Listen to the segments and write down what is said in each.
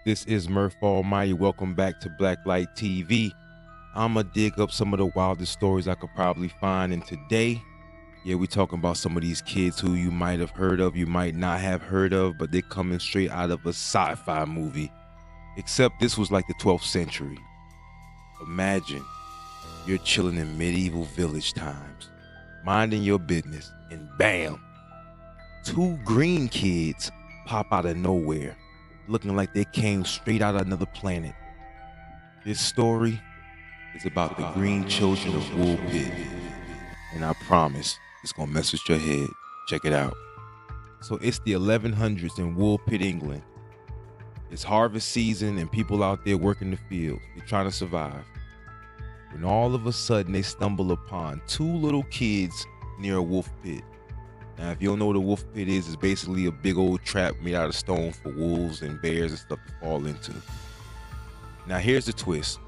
This is Murph Almighty. Welcome back to Blacklight TV. I'ma dig up some of the wildest stories I could probably find. And today, we're talking about some of these kids who you might have heard of, you might not have heard of, but they're coming straight out of a sci-fi movie. Except this was like the 12th century. Imagine you're chilling in medieval village times, minding your business, and bam, two green kids pop out of nowhere, looking like they came straight out of another planet. This story is about the green children of Woolpit, and I promise it's gonna mess with your head. Check it out. So it's the 1100s in Woolpit, England. It's harvest season and people out there working the fields. They're trying to survive. When all of a sudden they stumble upon two little kids near a wolf pit. Now, if you don't know what a wolf pit is, it's basically a big old trap made out of stone for wolves and bears and stuff to fall into. Now, here's the twist.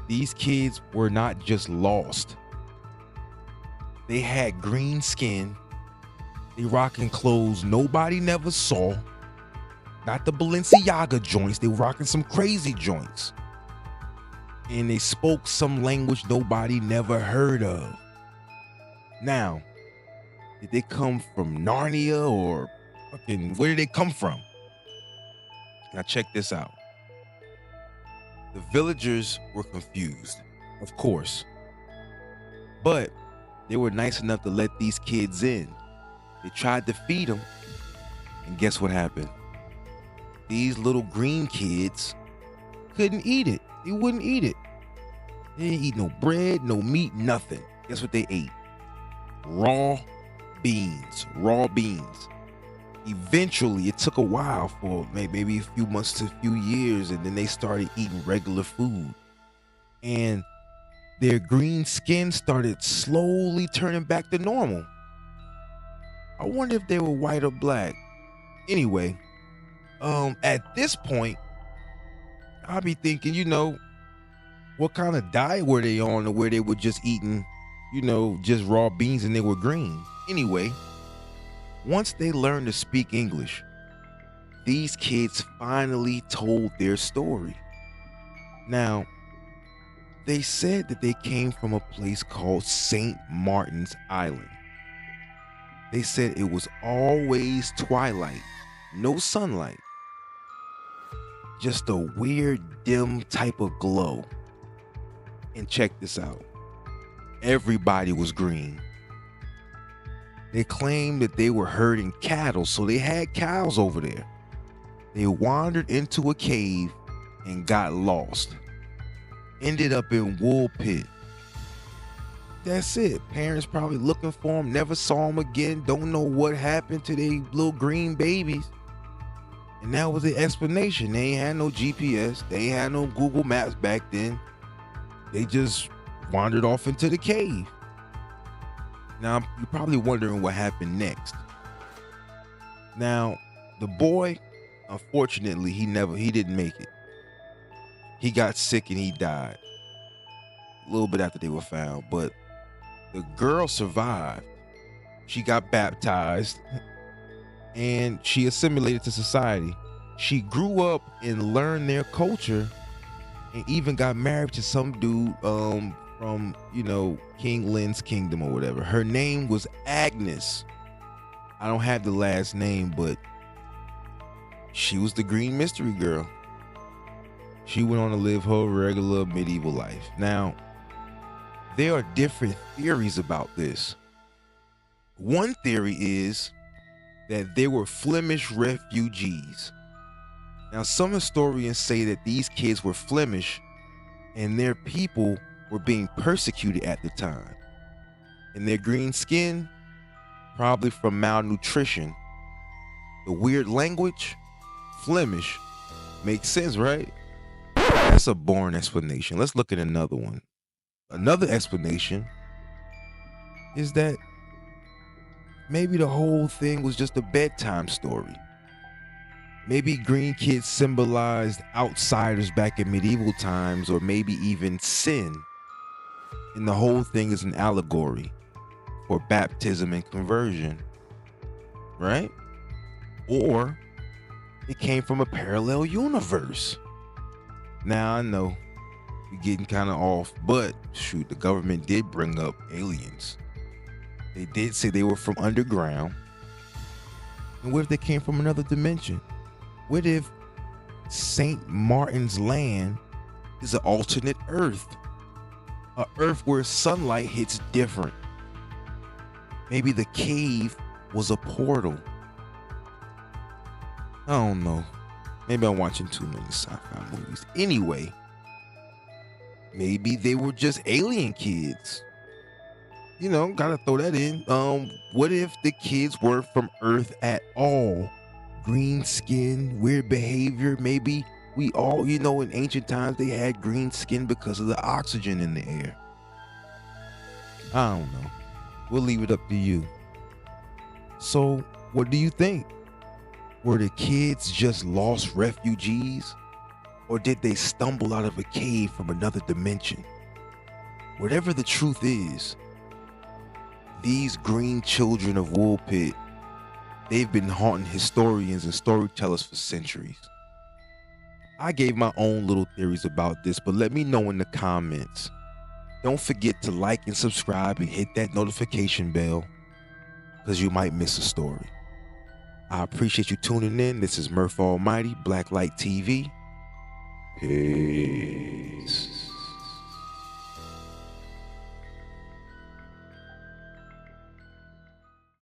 These kids were not just lost. They had green skin. They rocking clothes nobody never saw. Not the Balenciaga joints. They rocking some crazy joints. And they spoke some language nobody never heard of. Now, did they come from Narnia or fucking where did they come from? Now check this out. The villagers were confused, of course. But they were nice enough to let these kids in. They tried to feed them, and guess what happened? These little green kids couldn't eat it. They wouldn't eat it. They didn't eat no bread, no meat, nothing. Guess what they ate? Raw beans. Eventually, it took a while for maybe a few months to a few years, and then they started eating regular food. And their green skin started slowly turning back to normal. I wonder if they were white or black. Anyway, at this point, I'll be thinking, what kind of diet were they on, or where they were just eating, just raw beans and they were green? Anyway, once they learned to speak English, these kids finally told their story. Now, they said that they came from a place called St. Martin's Island. They said it was always twilight, no sunlight, just a weird dim type of glow. And check this out. Everybody was green. They claimed that they were herding cattle, so they had cows over there. They wandered into a cave and got lost. Ended up in Woolpit. That's it. Parents probably looking for them, never saw them again, don't know what happened to their little green babies. And that was the explanation. They ain't had no GPS. They ain't had no Google Maps back then. They just wandered off into the cave. Now, you're probably wondering what happened next. Now, the boy, unfortunately, he didn't make it. He got sick and he died a little bit after they were found, but the girl survived. She got baptized and she assimilated to society. She grew up and learned their culture and even got married to some dude from, King Lin's kingdom or whatever. Her name was Agnes. I don't have the last name, but she was the green mystery girl. She went on to live her regular medieval life. Now, there are different theories about this. One theory is that they were Flemish refugees. Now, some historians say that these kids were Flemish and their people were being persecuted at the time. And their green skin, probably from malnutrition. The weird language, Flemish, makes sense, right? That's a boring explanation. Let's look at another one. Another explanation is that maybe the whole thing was just a bedtime story. Maybe green kids symbolized outsiders back in medieval times, or maybe even sin. And the whole thing is an allegory for baptism and conversion, right? Or It came from a parallel universe. Now I know you're getting kind of off, but shoot, the government did bring up aliens. They did say they were from underground. And what if they came from another dimension? What if St. Martin's Land is an alternate Earth? A Earth where sunlight hits different. Maybe the cave was a portal. I don't know. Maybe I'm watching too many sci-fi movies. Anyway, maybe they were just alien kids. You know, gotta throw that in. What if the kids were from Earth at all? Green skin, weird behavior. Maybe we all, you know, in ancient times they had green skin because of the oxygen in the air. I don't know. We'll leave it up to you. So, what do you think? Were the kids just lost refugees? Or did they stumble out of a cave from another dimension? Whatever the truth is, these green children of Woolpit, they've been haunting historians and storytellers for centuries. I gave my own little theories about this, but let me know in the comments. Don't forget to like and subscribe and hit that notification bell, because you might miss a story. I appreciate you tuning in. This is Murph Almighty, Blacklight TV. Peace.